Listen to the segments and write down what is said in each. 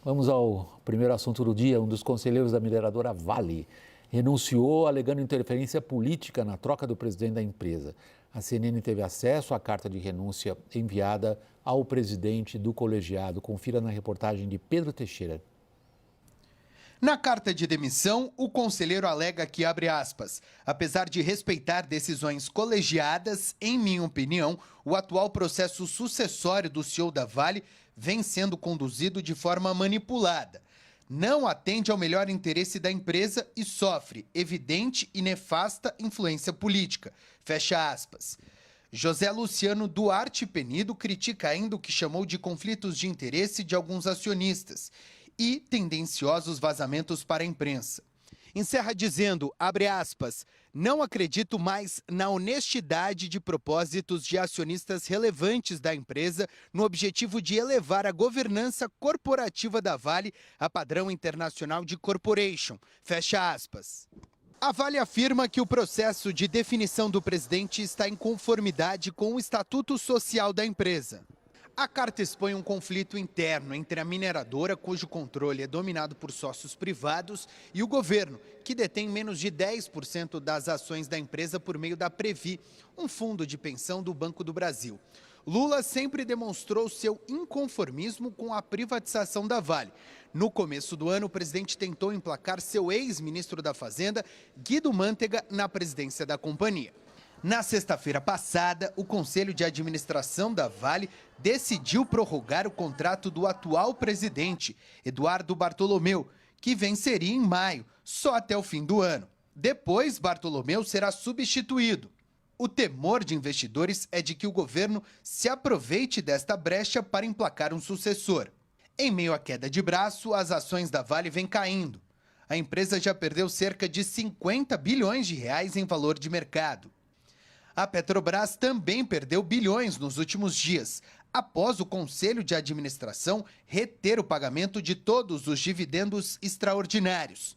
Vamos ao primeiro assunto do dia. Um dos conselheiros da mineradora Vale renunciou alegando interferência política na troca do presidente da empresa. A CNN teve acesso à carta de renúncia enviada ao presidente do colegiado. Confira na reportagem de Pedro Teixeira. Na carta de demissão, o conselheiro alega que, abre aspas, apesar de respeitar decisões colegiadas, em minha opinião, o atual processo sucessório do CEO da Vale vem sendo conduzido de forma manipulada. Não atende ao melhor interesse da empresa e sofre evidente e nefasta influência política. Fecha aspas. José Luciano Duarte Penido critica ainda o que chamou de conflitos de interesse de alguns acionistas e tendenciosos vazamentos para a imprensa. Encerra dizendo, abre aspas, não acredito mais na honestidade de propósitos de acionistas relevantes da empresa no objetivo de elevar a governança corporativa da Vale a padrão internacional de corporation. Fecha aspas. A Vale afirma que o processo de definição do presidente está em conformidade com o Estatuto Social da empresa. A carta expõe um conflito interno entre a mineradora, cujo controle é dominado por sócios privados, e o governo, que detém menos de 10% das ações da empresa por meio da Previ, um fundo de pensão do Banco do Brasil. Lula sempre demonstrou seu inconformismo com a privatização da Vale. No começo do ano, o presidente tentou emplacar seu ex-ministro da Fazenda, Guido Mantega, na presidência da companhia. Na sexta-feira passada, o Conselho de Administração da Vale decidiu prorrogar o contrato do atual presidente, Eduardo Bartolomeu, que venceria em maio, só até o fim do ano. Depois, Bartolomeu será substituído. O temor de investidores é de que o governo se aproveite desta brecha para emplacar um sucessor. Em meio à queda de braço, as ações da Vale vêm caindo. A empresa já perdeu cerca de 50 bilhões de reais em valor de mercado. A Petrobras também perdeu bilhões nos últimos dias, após o Conselho de Administração reter o pagamento de todos os dividendos extraordinários.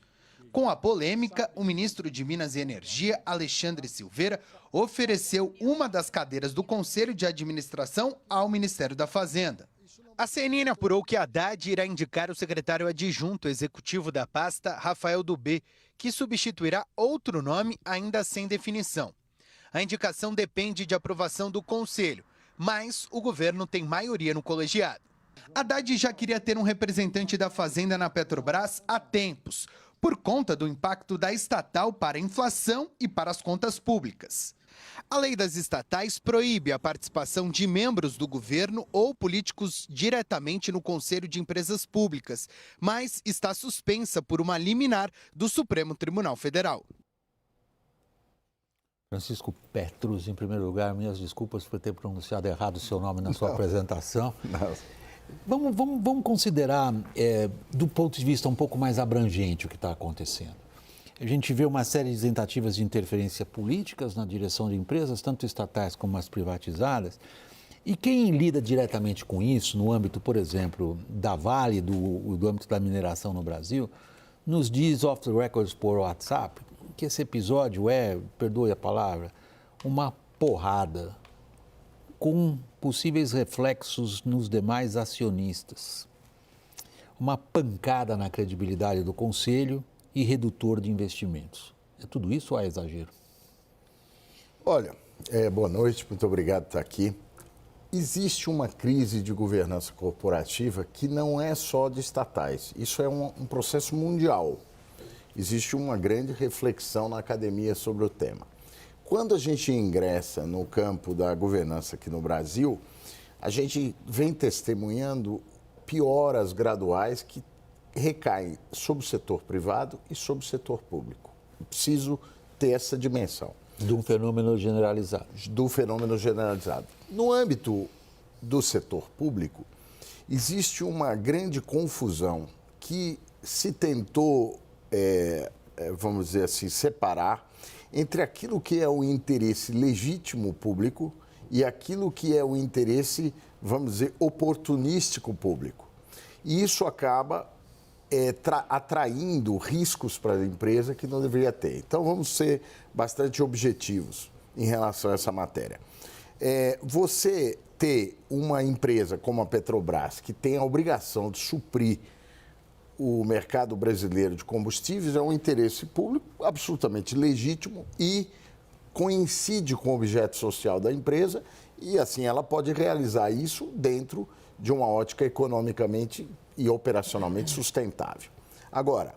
Com a polêmica, o ministro de Minas e Energia, Alexandre Silveira, ofereceu uma das cadeiras do Conselho de Administração ao Ministério da Fazenda. A CNN apurou que Haddad irá indicar o secretário adjunto executivo da pasta, Rafael Dubé, que substituirá outro nome ainda sem definição. A indicação depende de aprovação do Conselho, mas o governo tem maioria no colegiado. Haddad já queria ter um representante da Fazenda na Petrobras há tempos, por conta do impacto da estatal para a inflação e para as contas públicas. A lei das estatais proíbe a participação de membros do governo ou políticos diretamente no Conselho de Empresas Públicas, mas está suspensa por uma liminar do Supremo Tribunal Federal. Francisco Petrus, em primeiro lugar, minhas desculpas por ter pronunciado errado o seu nome na sua apresentação. Vamos considerar, do ponto de vista um pouco mais abrangente, o que está acontecendo. A gente vê uma série de tentativas de interferência políticas na direção de empresas, tanto estatais como as privatizadas. E quem lida diretamente com isso, no âmbito, por exemplo, da Vale, do âmbito da mineração no Brasil, nos diz off the records por WhatsApp que esse episódio perdoe a palavra, uma porrada com possíveis reflexos nos demais acionistas. Uma pancada na credibilidade do Conselho e redutor de investimentos. É tudo isso ou é exagero? Olha, boa noite, muito obrigado por estar aqui. Existe uma crise de governança corporativa que não é só de estatais, isso é um processo mundial. Existe uma grande reflexão na academia sobre o tema. Quando a gente ingressa no campo da governança aqui no Brasil, a gente vem testemunhando pioras graduais que recaem sobre o setor privado e sobre o setor público. Preciso ter essa dimensão. De um fenômeno generalizado. Do fenômeno generalizado. No âmbito do setor público, existe uma grande confusão que se tentou, vamos dizer assim, separar entre aquilo que é o interesse legítimo público e aquilo que é o interesse, vamos dizer, oportunístico público. E isso acaba atraindo riscos para a empresa que não deveria ter. Então, vamos ser bastante objetivos em relação a essa matéria. Você ter uma empresa como a Petrobras, que tem a obrigação de suprir o mercado brasileiro de combustíveis é um interesse público absolutamente legítimo e coincide com o objeto social da empresa e, assim, ela pode realizar isso dentro de uma ótica economicamente e operacionalmente sustentável. Agora,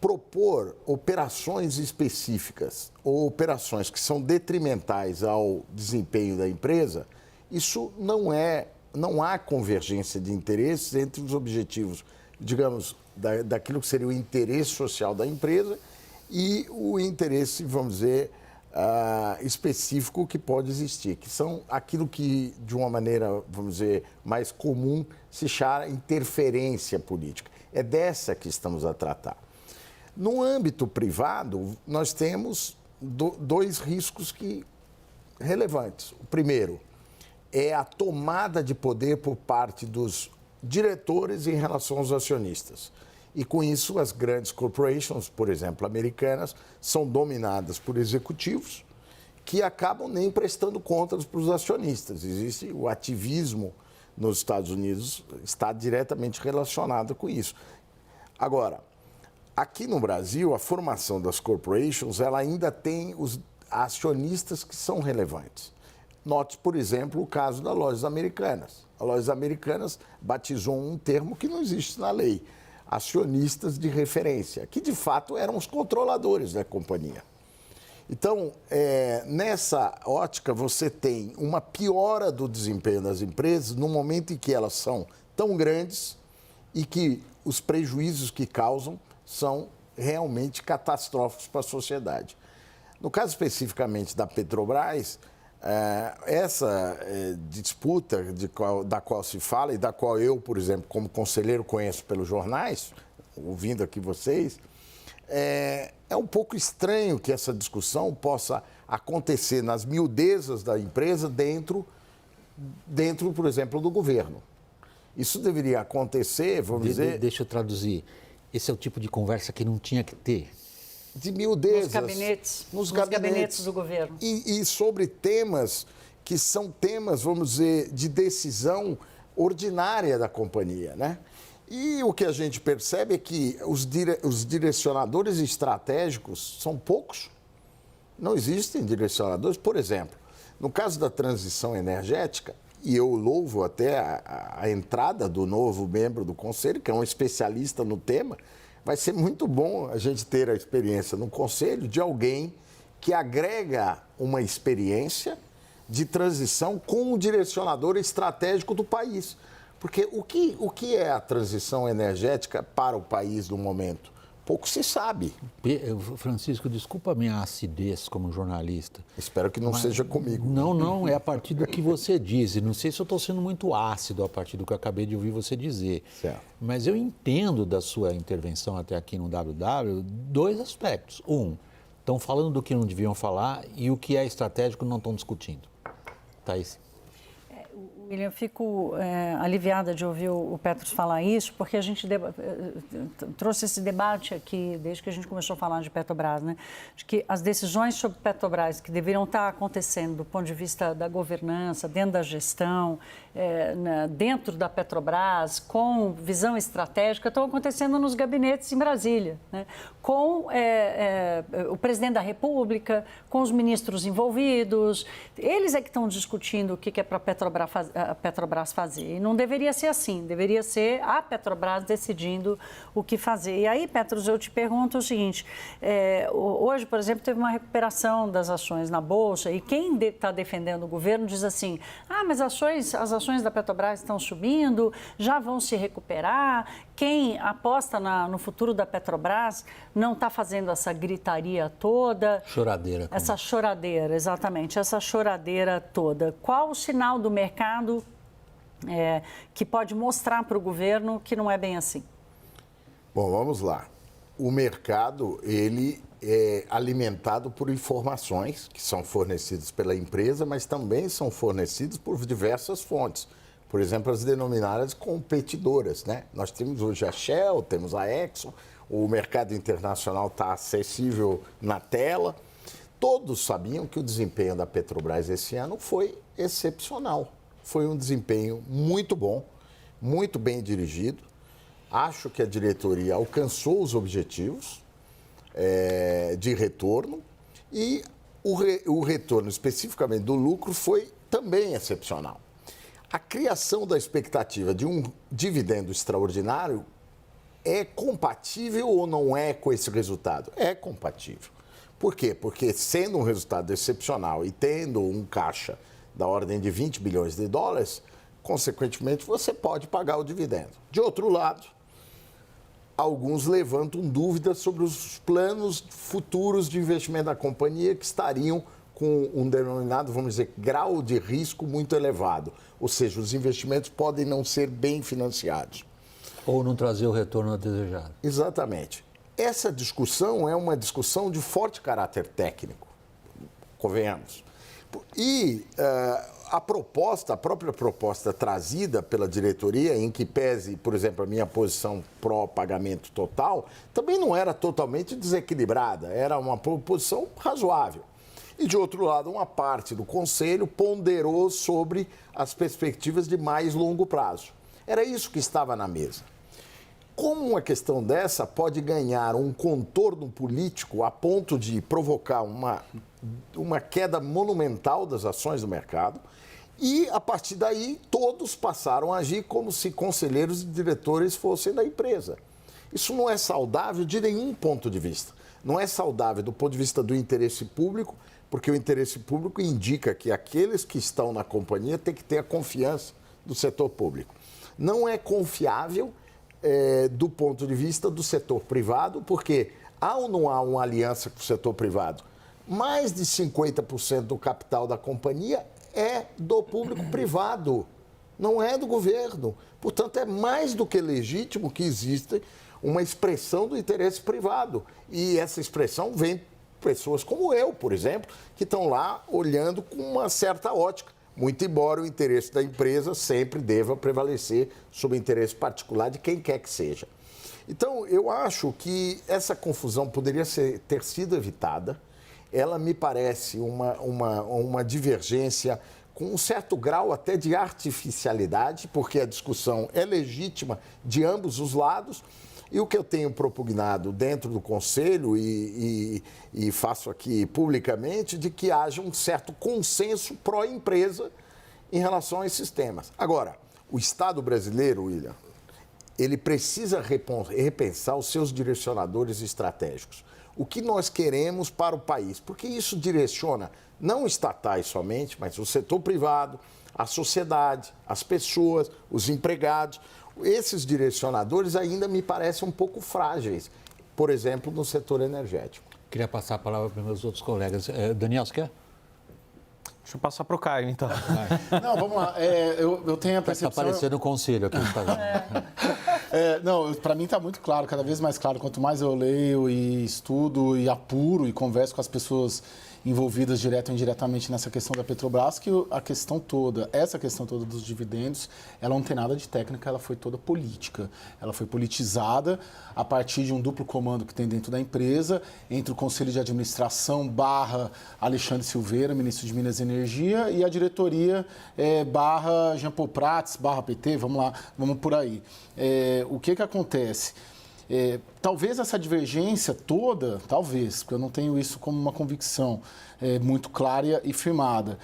propor operações específicas ou operações que são detrimentais ao desempenho da empresa, isso não há convergência de interesses entre os objetivos, digamos, daquilo que seria o interesse social da empresa e o interesse, vamos dizer, específico que pode existir, que são aquilo que, de uma maneira, vamos dizer, mais comum, se chama interferência política. É dessa que estamos a tratar. No âmbito privado, nós temos dois riscos relevantes. O primeiro é a tomada de poder por parte dos diretores em relação aos acionistas. E com isso, as grandes corporations, por exemplo, americanas, são dominadas por executivos que acabam nem prestando contas para os acionistas. Existe o ativismo nos Estados Unidos, está diretamente relacionado com isso. Agora, aqui no Brasil, a formação das corporations, ela ainda tem os acionistas que são relevantes. Note, por exemplo, o caso das Lojas Americanas. A Lojas Americanas batizou um termo que não existe na lei, acionistas de referência, que de fato eram os controladores da companhia. Então, nessa ótica, você tem uma piora do desempenho das empresas no momento em que elas são tão grandes e que os prejuízos que causam são realmente catastróficos para a sociedade. No caso especificamente da Petrobras, essa disputa da qual se fala e da qual eu, por exemplo, como conselheiro conheço pelos jornais, ouvindo aqui vocês, é um pouco estranho que essa discussão possa acontecer nas miudezas da empresa dentro, por exemplo, do governo. Isso deveria acontecer, vamos dizer... Deixa eu traduzir. Esse é o tipo de conversa que não tinha que ter. De miudezas. Nos gabinetes do governo. E sobre temas que são temas, vamos dizer, de decisão ordinária da companhia, né? E o que a gente percebe é que os direcionadores estratégicos são poucos. Não existem direcionadores. Por exemplo, no caso da transição energética, e eu louvo até a entrada do novo membro do Conselho, que é um especialista no tema, vai ser muito bom a gente ter a experiência no Conselho de alguém que agrega uma experiência de transição com o direcionador estratégico do país. Porque o que é a transição energética para o país no momento? Pouco se sabe. Francisco, desculpa a minha acidez como jornalista. Espero que não seja comigo. Não, é a partir do que você diz. Não sei se eu estou sendo muito ácido a partir do que eu acabei de ouvir você dizer. Certo. Mas eu entendo da sua intervenção até aqui no WW dois aspectos. Estão falando do que não deviam falar e o que é estratégico não estão discutindo. Thaís. William, eu fico aliviada de ouvir o Petros falar isso, porque a gente trouxe esse debate aqui, desde que a gente começou a falar de Petrobras, né? De que as decisões sobre Petrobras que deveriam estar acontecendo do ponto de vista da governança, dentro da gestão, dentro da Petrobras, com visão estratégica, estão acontecendo nos gabinetes em Brasília, né? Com o presidente da República, com os ministros envolvidos. Eles é que estão discutindo o que é para a Petrobras fazer. E não deveria ser assim, deveria ser a Petrobras decidindo o que fazer. E aí, Petros, eu te pergunto o seguinte, hoje, por exemplo, teve uma recuperação das ações na Bolsa e quem está defendendo o governo diz assim, mas as ações da Petrobras estão subindo, já vão se recuperar, quem aposta no futuro da Petrobras não está fazendo essa gritaria toda. Choradeira. Essa choradeira, exatamente, essa choradeira toda. Qual o sinal do mercado que pode mostrar para o governo que não é bem assim? Bom, vamos lá. O mercado, ele é alimentado por informações que são fornecidas pela empresa, mas também são fornecidas por diversas fontes. Por exemplo, as denominadas competidoras, né? Nós temos hoje a Shell, temos a Exxon, o mercado internacional está acessível na tela. Todos sabiam que o desempenho da Petrobras esse ano foi excepcional. Foi um desempenho muito bom, muito bem dirigido. Acho que a diretoria alcançou os objetivos de retorno e o retorno especificamente do lucro foi também excepcional. A criação da expectativa de um dividendo extraordinário é compatível ou não é com esse resultado? É compatível. Por quê? Porque sendo um resultado excepcional e tendo um caixa da ordem de 20 bilhões de dólares, consequentemente você pode pagar o dividendo. De outro lado, alguns levantam dúvidas sobre os planos futuros de investimento da companhia que estariam com um denominado, vamos dizer, grau de risco muito elevado. Ou seja, os investimentos podem não ser bem financiados. Ou não trazer o retorno desejado. Exatamente. Essa discussão é uma discussão de forte caráter técnico, convenhamos. E a própria proposta trazida pela diretoria, em que pese, por exemplo, a minha posição pró-pagamento total, também não era totalmente desequilibrada, era uma posição razoável. E, de outro lado, uma parte do Conselho ponderou sobre as perspectivas de mais longo prazo. Era isso que estava na mesa. Como uma questão dessa pode ganhar um contorno político a ponto de provocar uma queda monumental das ações do mercado e, a partir daí, todos passaram a agir como se conselheiros e diretores fossem da empresa. Isso não é saudável de nenhum ponto de vista. Não é saudável do ponto de vista do interesse público, porque o interesse público indica que aqueles que estão na companhia têm que ter a confiança do setor público. Não é confiável do ponto de vista do setor privado, porque há ou não há uma aliança com o setor privado? Mais de 50% do capital da companhia é do público privado, não é do governo. Portanto, é mais do que legítimo que exista uma expressão do interesse privado. E essa expressão vem de pessoas como eu, por exemplo, que estão lá olhando com uma certa ótica. Muito embora o interesse da empresa sempre deva prevalecer sobre o interesse particular de quem quer que seja. Então, eu acho que essa confusão poderia ter sido evitada. Ela me parece uma divergência com um certo grau até de artificialidade, porque a discussão é legítima de ambos os lados. E o que eu tenho propugnado dentro do Conselho e faço aqui publicamente, de que haja um certo consenso pró-empresa em relação a esses temas. Agora, o Estado brasileiro, William, ele precisa repensar os seus direcionadores estratégicos. O que nós queremos para o país? Porque isso direciona não estatais somente, mas o setor privado, a sociedade, as pessoas, os empregados. Esses direcionadores ainda me parecem um pouco frágeis, por exemplo, no setor energético. Queria passar a palavra para meus outros colegas. Daniel, você quer? Deixa eu passar para o Caio, então. Não, vamos lá. Eu tenho a percepção... Está aparecendo o conselho aqui. Não, para mim está muito claro, cada vez mais claro. Quanto mais eu leio e estudo e apuro e converso com as pessoas envolvidas direto ou indiretamente nessa questão da Petrobras, que essa questão toda dos dividendos, ela não tem nada de técnica, ela foi toda política. Ela foi politizada a partir de um duplo comando que tem dentro da empresa, entre o Conselho de Administração / Alexandre Silveira, ministro de Minas e Energia, e a diretoria / Jean Paul Prats / PT, vamos lá, vamos por aí. O que acontece? Talvez essa divergência toda, talvez, porque eu não tenho isso como uma convicção muito clara e firmada,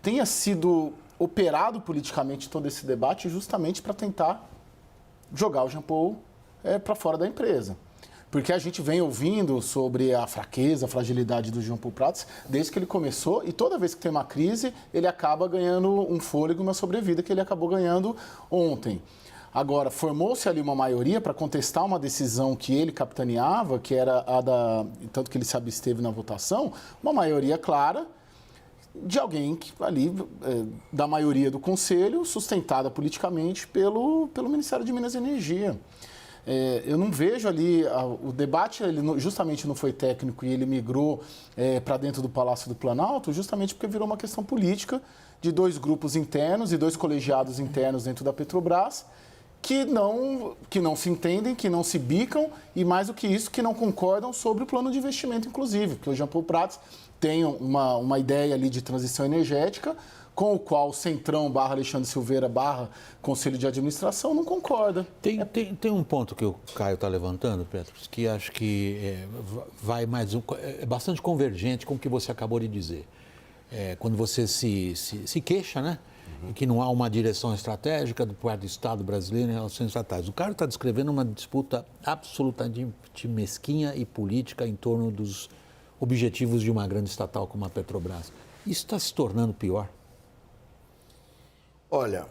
tenha sido operado politicamente todo esse debate justamente para tentar jogar o Jean Paul para fora da empresa. Porque a gente vem ouvindo sobre a fraqueza, a fragilidade do Jean Paul Prats desde que ele começou, e toda vez que tem uma crise, ele acaba ganhando um fôlego, uma sobrevida que ele acabou ganhando ontem. Agora, formou-se ali uma maioria para contestar uma decisão que ele capitaneava, que era tanto que ele se absteve na votação, uma maioria clara de alguém que ali, da maioria do Conselho, sustentada politicamente pelo Ministério de Minas e Energia. Eu não vejo ali, o debate ele justamente não foi técnico e ele migrou para dentro do Palácio do Planalto justamente porque virou uma questão política de dois grupos internos e dois colegiados internos dentro da Petrobras, que não se entendem, que não se bicam e, mais do que isso, que não concordam sobre o plano de investimento, inclusive. Porque o Jean Paul Prats tem uma ideia ali de transição energética com o qual o Centrão / Alexandre Silveira / Conselho de Administração não concorda. Tem um ponto que o Caio está levantando, Petros, que acho que vai mais é bastante convergente com o que você acabou de dizer. Quando você se queixa, né? Que não há uma direção estratégica do parte do Estado brasileiro em relações estatais. O Caio está descrevendo uma disputa absolutamente mesquinha e política em torno dos objetivos de uma grande estatal como a Petrobras. Isso está se tornando pior? Olha,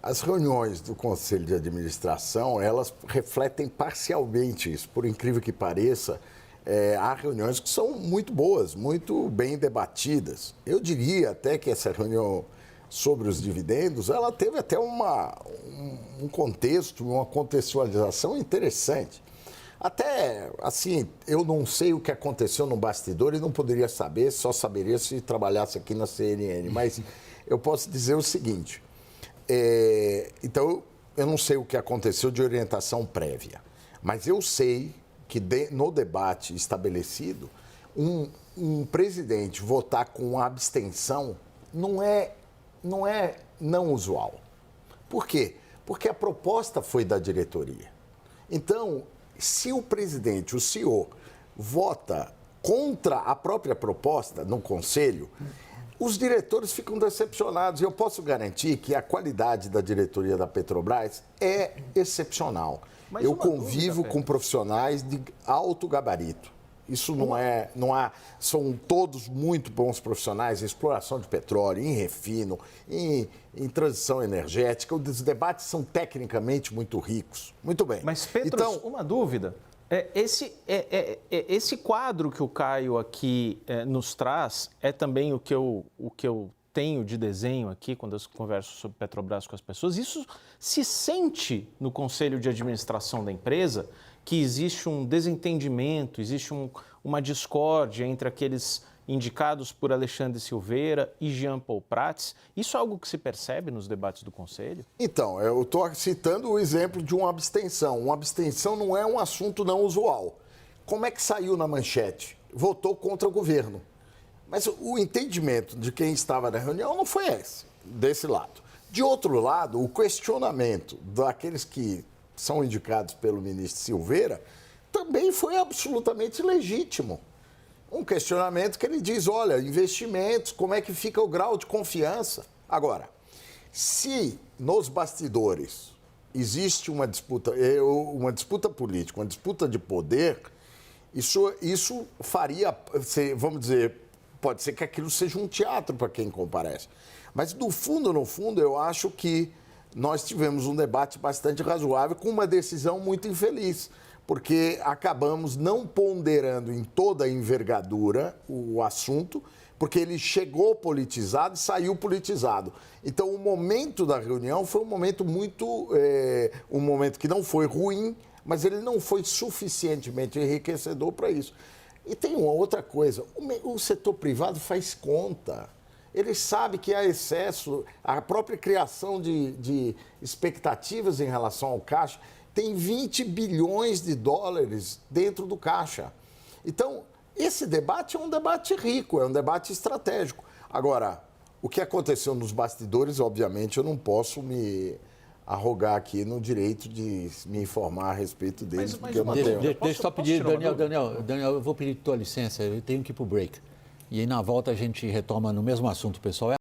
as reuniões do Conselho de Administração, elas refletem parcialmente isso. Por incrível que pareça, há reuniões que são muito boas, muito bem debatidas. Eu diria até que essa reunião sobre os dividendos, ela teve até um contexto, uma contextualização interessante. Até, assim, eu não sei o que aconteceu no bastidor e não poderia saber, só saberia se trabalhasse aqui na CNN. Mas eu posso dizer o seguinte, então, eu não sei o que aconteceu de orientação prévia, mas eu sei que no debate estabelecido, um presidente votar com abstenção não é não usual. Por quê? Porque a proposta foi da diretoria. Então, se o presidente, o CEO, vota contra a própria proposta no conselho, os diretores ficam decepcionados. Eu posso garantir que a qualidade da diretoria da Petrobras é excepcional. Mas eu uma convivo dúvida, com profissionais de alto gabarito. Isso não há, são todos muito bons profissionais em exploração de petróleo, em refino, em transição energética. Os debates são tecnicamente muito ricos. Muito bem. Mas, Petros, então, uma dúvida. Esse quadro que o Caio aqui nos traz é também o que eu tenho de desenho aqui quando eu converso sobre Petrobras com as pessoas. Isso se sente no Conselho de Administração da empresa, que existe um desentendimento, existe uma discórdia entre aqueles indicados por Alexandre Silveira e Jean Paul Prats. Isso é algo que se percebe nos debates do Conselho? Então, eu estou citando o exemplo de uma abstenção. Uma abstenção não é um assunto não usual. Como é que saiu na manchete? Votou contra o governo. Mas o entendimento de quem estava na reunião não foi esse, desse lado. De outro lado, o questionamento daqueles que são indicados pelo ministro Silveira também foi absolutamente legítimo. Um questionamento que ele diz, olha, investimentos, como é que fica o grau de confiança? Agora, se nos bastidores existe uma disputa política, uma disputa de poder, isso faria, vamos dizer, pode ser que aquilo seja um teatro para quem comparece. Mas, no fundo, eu acho que nós tivemos um debate bastante razoável com uma decisão muito infeliz, porque acabamos não ponderando em toda a envergadura o assunto, porque ele chegou politizado e saiu politizado. Então, o momento da reunião foi um momento um momento que não foi ruim, mas ele não foi suficientemente enriquecedor para isso. E tem uma outra coisa, o setor privado faz conta. Ele sabe que há excesso, a própria criação de expectativas em relação ao caixa tem 20 bilhões de dólares dentro do caixa. Então, esse debate é um debate rico, é um debate estratégico. Agora, o que aconteceu nos bastidores, obviamente, eu não posso me arrogar aqui no direito de me informar a respeito deles, porque eu não tenho... Deixa eu só pedir, Daniel, eu vou pedir tua licença, eu tenho que ir para o break. E aí, na volta, a gente retoma no mesmo assunto, pessoal.